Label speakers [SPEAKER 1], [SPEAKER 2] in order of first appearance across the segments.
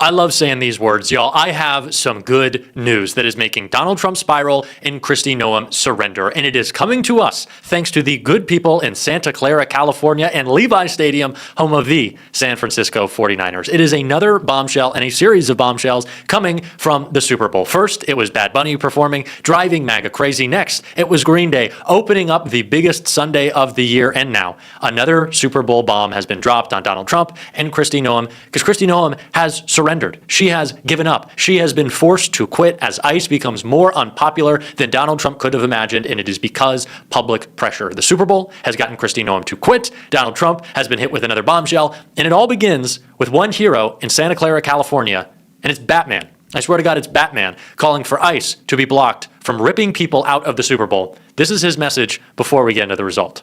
[SPEAKER 1] I love saying these words, y'all. I have some good news that is making Donald Trump spiral and Kristi Noem surrender. And it is coming to us thanks to the good people in Santa Clara, California, and Levi Stadium, home of the San Francisco 49ers. It is another bombshell and a series of bombshells coming from the Super Bowl. First, it was Bad Bunny performing, driving MAGA crazy. Next, it was Green Day opening up the biggest Sunday of the year. And now another Super Bowl bomb has been dropped on Donald Trump and Kristi Noem, because Kristi Noem has surrendered. She has given up. She has been forced to quit as ICE becomes more unpopular than Donald Trump could have imagined, and it is because public pressure. The Super Bowl has gotten Kristi Noem to quit. Donald Trump has been hit with another bombshell, and it all begins with one hero in Santa Clara, California, and it's Batman. I swear to God, it's Batman calling for ICE to be blocked from ripping people out of the Super Bowl. This is his message before we get into the result.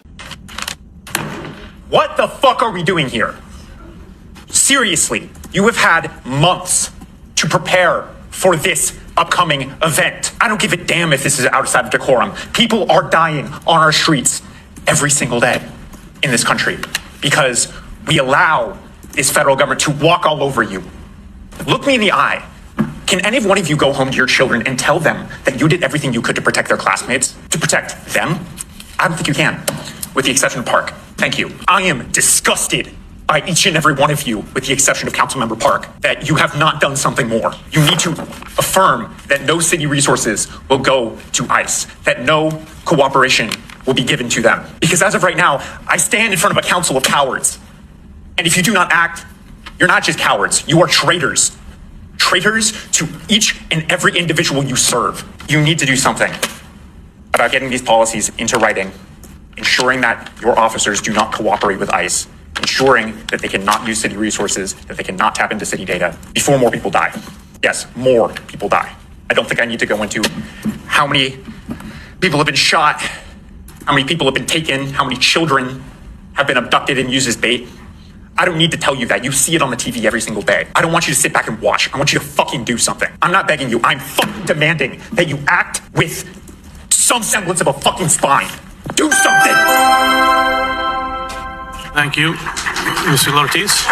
[SPEAKER 2] What the fuck are we doing here? Seriously, you have had months to prepare for this upcoming event. I don't give a damn if this is outside of decorum. People are dying on our streets every single day in this country because we allow this federal government to walk all over you. Look me in the eye. Can any one of you go home to your children and tell them that you did everything you could to protect their classmates, to protect them? I don't think you can, with the exception of Park. Thank you. I am disgusted by each and every one of you, with the exception of Councilmember Park, that you have not done something more. You need to affirm that no city resources will go to ICE, that no cooperation will be given to them. Because as of right now, I stand in front of a council of cowards. And if you do not act, you're not just cowards, you are traitors. Traitors to each and every individual you serve. You need to do something about getting these policies into writing, ensuring that your officers do not cooperate with ICE, ensuring that they cannot use city resources, that they cannot tap into city data before more people die. Yes, more people die. I don't think I need to go into how many people have been shot, how many people have been taken, how many children have been abducted and used as bait. I don't need to tell you that. You see it on the TV every single day. I don't want you to sit back and watch. I want you to fucking do something. I'm not begging you. I'm fucking demanding that you act with some semblance of a fucking spine. Do something!
[SPEAKER 3] Thank you. Mr. Ortiz.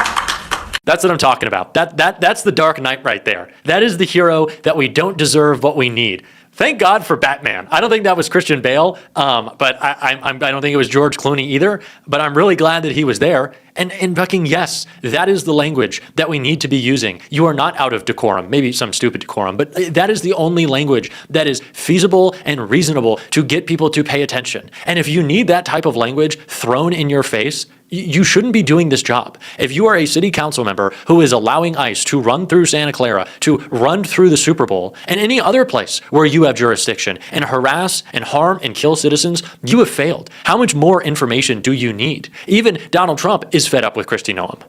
[SPEAKER 1] That's what I'm talking about. That's the Dark Knight right there. That is the hero that we don't deserve, but we need. Thank God for Batman. I don't think that was Christian Bale, but I don't think it was George Clooney either. But I'm really glad that he was there. And fucking yes, that is the language that we need to be using. You are not out of decorum, maybe some stupid decorum, but that is the only language that is feasible and reasonable to get people to pay attention. And if you need that type of language thrown in your face, you shouldn't be doing this job. If you are a city council member who is allowing ICE to run through Santa Clara, to run through the Super Bowl, and any other place where you have jurisdiction, and harass and harm and kill citizens, you have failed. How much more information do you need? Even Donald Trump is fed up with Kristi Noem.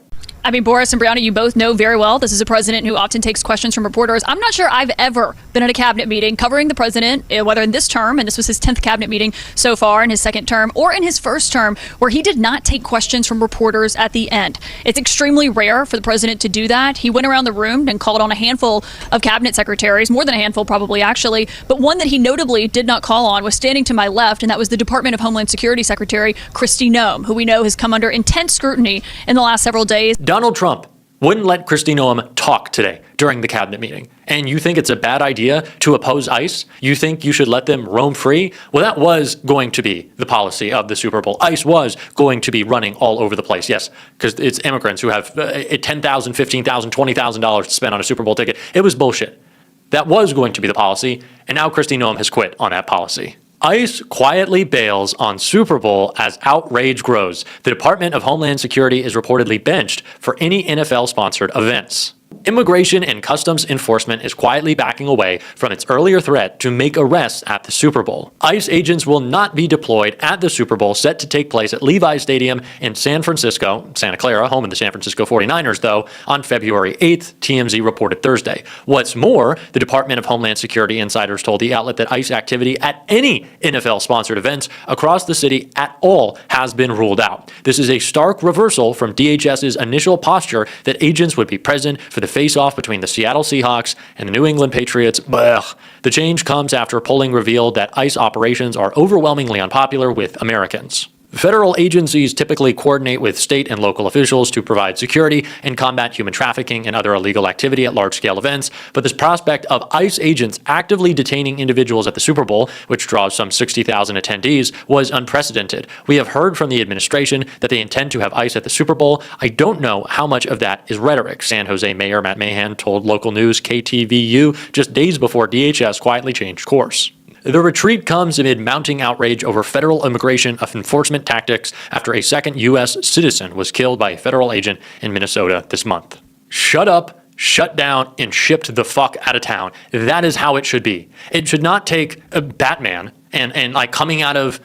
[SPEAKER 4] I mean, Boris and Brownie, you both know very well this is a president who often takes questions from reporters. I'm not sure I've ever been at a cabinet meeting covering the president, whether in this term, and this was his 10th cabinet meeting so far in his second term, or in his first term, where he did not take questions from reporters at the end. It's extremely rare for the president to do that. He went around the room and called on a handful of cabinet secretaries, more than a handful probably actually, but one that he notably did not call on was standing to my left, and that was the Department of Homeland Security Secretary Kristi Noem, who we know has come under intense scrutiny in the last several days.
[SPEAKER 1] Donald Trump wouldn't let Kristi Noem talk today during the cabinet meeting. And you think it's a bad idea to oppose ICE? You think you should let them roam free? Well, that was going to be the policy of the Super Bowl. ICE was going to be running all over the place. Yes, because it's immigrants who have $10,000, $15,000, $20,000 to spend on a Super Bowl ticket. It was bullshit. That was going to be the policy. And now Kristi Noem has quit on that policy. ICE quietly bails on Super Bowl as outrage grows. The Department of Homeland Security is reportedly benched for any NFL-sponsored events. Immigration and Customs Enforcement is quietly backing away from its earlier threat to make arrests at the Super Bowl. ICE agents will not be deployed at the Super Bowl set to take place at Levi Stadium in San Francisco, Santa Clara, home of the San Francisco 49ers, though, on February 8th, TMZ reported Thursday. What's more, the Department of Homeland Security insiders told the outlet that ICE activity at any NFL-sponsored events across the city at all has been ruled out. This is a stark reversal from DHS's initial posture that agents would be present for the face-off between the Seattle Seahawks and the New England Patriots. Blech. The change comes after polling revealed that ICE operations are overwhelmingly unpopular with Americans. Federal agencies typically coordinate with state and local officials to provide security and combat human trafficking and other illegal activity at large-scale events, but this prospect of ICE agents actively detaining individuals at the Super Bowl, which draws some 60,000 attendees, was unprecedented. We have heard from the administration that they intend to have ICE at the Super Bowl. I don't know how much of that is rhetoric, San Jose Mayor Matt Mahan told local news KTVU just days before DHS quietly changed course. The retreat comes amid mounting outrage over federal immigration enforcement tactics after a second U.S. citizen was killed by a federal agent in Minnesota this month. Shut up, shut down, and shipped the fuck out of town. That is how it should be. It should not take a Batman and like coming out of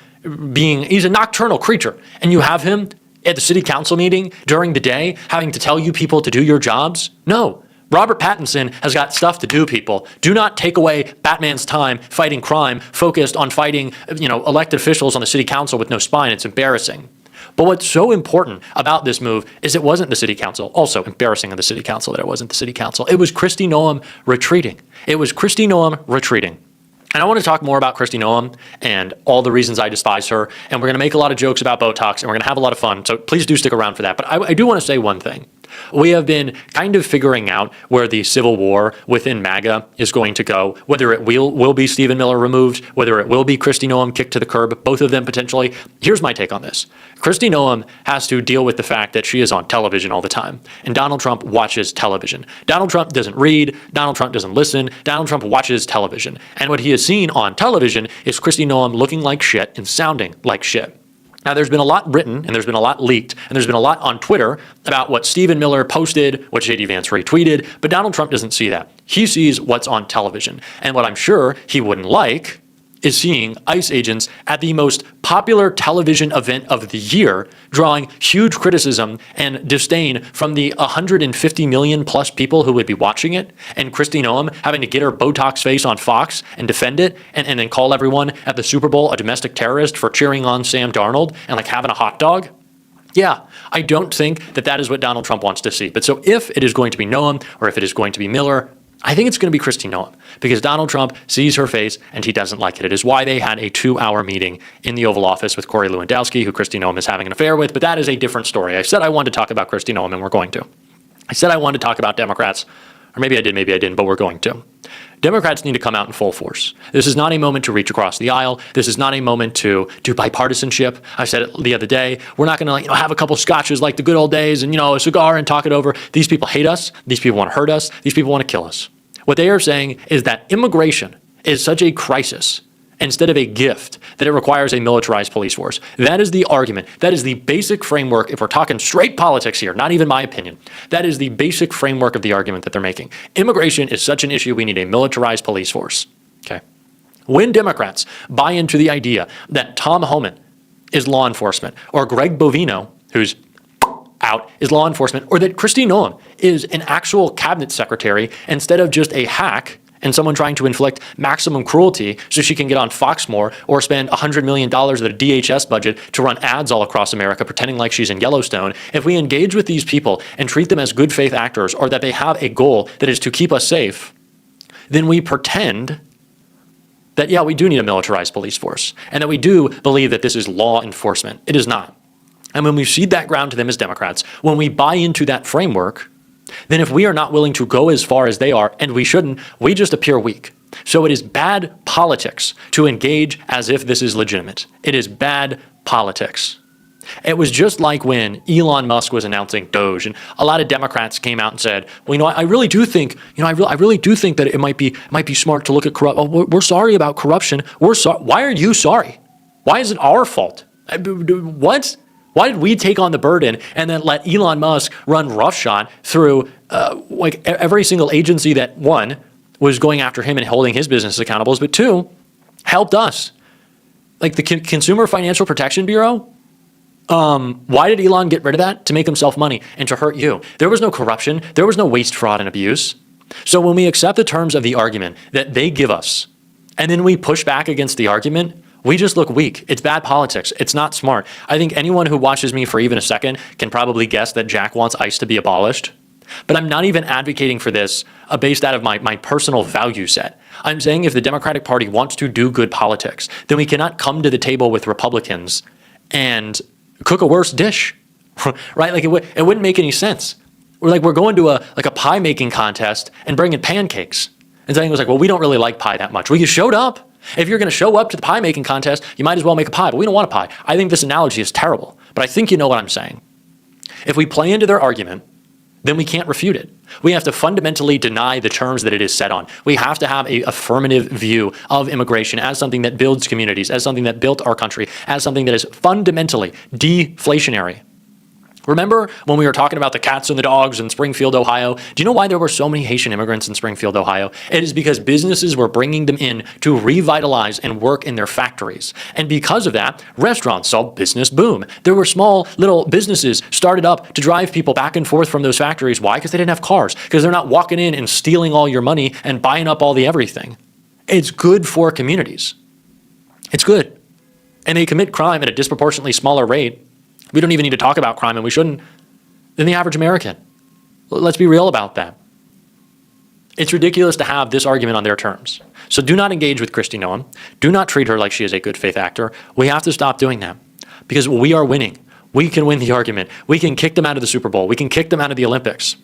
[SPEAKER 1] being, he's a nocturnal creature, and you have him at the city council meeting during the day having to tell you people to do your jobs. No. Robert Pattinson has got stuff to do, people. Do not take away Batman's time fighting crime, focused on fighting, elected officials on the city council with no spine. It's embarrassing. But what's so important about this move is it wasn't the city council. Also embarrassing of the city council that it wasn't the city council. It was Kristi Noem retreating. It was Kristi Noem retreating. And I want to talk more about Kristi Noem and all the reasons I despise her. And we're going to make a lot of jokes about Botox, and we're going to have a lot of fun. So please do stick around for that. But I do want to say one thing. We have been kind of figuring out where the civil war within MAGA is going to go, whether it will be Stephen Miller removed, whether it will be Kristi Noem kicked to the curb, both of them potentially. Here's my take on this. Kristi Noem has to deal with the fact that she is on television all the time, and Donald Trump watches television. Donald Trump doesn't read, Donald Trump doesn't listen, Donald Trump watches television. And what he has seen on television is Kristi Noem looking like shit and sounding like shit. Now, there's been a lot written, and there's been a lot leaked, and there's been a lot on Twitter about what Stephen Miller posted, what J.D. Vance retweeted, but Donald Trump doesn't see that. He sees what's on television. And what I'm sure he wouldn't like is seeing ICE agents at the most popular television event of the year, drawing huge criticism and disdain from the 150 million plus people who would be watching it, and Kristi Noem having to get her Botox face on Fox and defend it, and then call everyone at the Super Bowl a domestic terrorist for cheering on Sam Darnold and like having a hot dog. Yeah, I don't think that is what Donald Trump wants to see. But so if it is going to be Noem or if it is going to be Miller, I think it's going to be Kristi Noem, because Donald Trump sees her face and he doesn't like it. It is why they had a 2-hour meeting in the Oval Office with Corey Lewandowski, who Kristi Noem is having an affair with, but that is a different story. I said I wanted to talk about Kristi Noem, and we're going to. I said I wanted to talk about Democrats, or maybe I didn't, but we're going to. Democrats need to come out in full force. This is not a moment to reach across the aisle. This is not a moment to do bipartisanship. I said it the other day. We're not going to have a couple scotches like the good old days and a cigar and talk it over. These people hate us. These people want to hurt us. These people want to kill us. What they are saying is that immigration is such a crisis instead of a gift that it requires a militarized police force. That is the argument. That is the basic framework. If we're talking straight politics here, not even my opinion, that is the basic framework of the argument that they're making. Immigration is such an issue, we need a militarized police force. Okay. When Democrats buy into the idea that Tom Homan is law enforcement, or Greg Bovino, who's out, is law enforcement, or that Kristi Noem is an actual cabinet secretary instead of just a hack and someone trying to inflict maximum cruelty so she can get on Fox more or spend $100 million of the DHS budget to run ads all across America pretending like she's in Yellowstone. If we engage with these people and treat them as good faith actors, or that they have a goal that is to keep us safe, then we pretend that, yeah, we do need a militarized police force and that we do believe that this is law enforcement. It is not. And when we cede that ground to them as Democrats, when we buy into that framework, then if we are not willing to go as far as they are, and we shouldn't, we just appear weak. So it is bad politics to engage as if this is legitimate. It is bad politics. It was just like when Elon Musk was announcing Doge, and a lot of Democrats came out and said, well, I really do think, I really do think that it might be smart to look at corruption. Oh, we're sorry about corruption. We're sorry. Why are you sorry? Why is it our fault? What? Why did we take on the burden and then let Elon Musk run roughshod through every single agency that, one, was going after him and holding his business accountable, but two, helped us? Like the Consumer Financial Protection Bureau? Why did Elon get rid of that? To make himself money and to hurt you. There was no corruption. There was no waste, fraud, and abuse. So when we accept the terms of the argument that they give us, and then we push back against the argument, we just look weak. It's bad politics. It's not smart. I think anyone who watches me for even a second can probably guess that Jack wants ICE to be abolished. But I'm not even advocating for this based out of my personal value set. I'm saying if the Democratic Party wants to do good politics, then we cannot come to the table with Republicans and cook a worse dish, right? Like it wouldn't make any sense. We're going to a pie making contest and bringing pancakes. And Zhang was like, well, we don't really like pie that much. Well, you showed up. If you're going to show up to the pie making contest, you might as well make a pie, but we don't want a pie. I think this analogy is terrible, but I think you know what I'm saying. If we play into their argument, then we can't refute it. We have to fundamentally deny the terms that it is set on. We have to have an affirmative view of immigration as something that builds communities, as something that built our country, as something that is fundamentally deflationary. Remember when we were talking about the cats and the dogs in Springfield, Ohio? Do you know why there were so many Haitian immigrants in Springfield, Ohio? It is because businesses were bringing them in to revitalize and work in their factories. And because of that, restaurants saw business boom. There were small little businesses started up to drive people back and forth from those factories. Why? Because they didn't have cars. Because they're not walking in and stealing all your money and buying up all the everything. It's good for communities. It's good. And they commit crime at a disproportionately smaller rate. We don't even need to talk about crime, and we shouldn't, than the average American. Let's be real about that. It's ridiculous to have this argument on their terms. So do not engage with Kristi Noem. Do not treat her like she is a good faith actor. We have to stop doing that because we are winning. We can win the argument. We can kick them out of the Super Bowl. We can kick them out of the Olympics.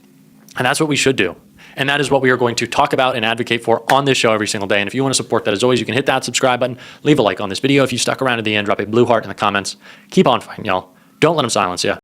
[SPEAKER 1] And that's what we should do. And that is what we are going to talk about and advocate for on this show every single day. And if you want to support that, as always, you can hit that subscribe button, leave a like on this video. If you stuck around at the end, drop a blue heart in the comments. Keep on fighting, y'all. Don't let them silence you.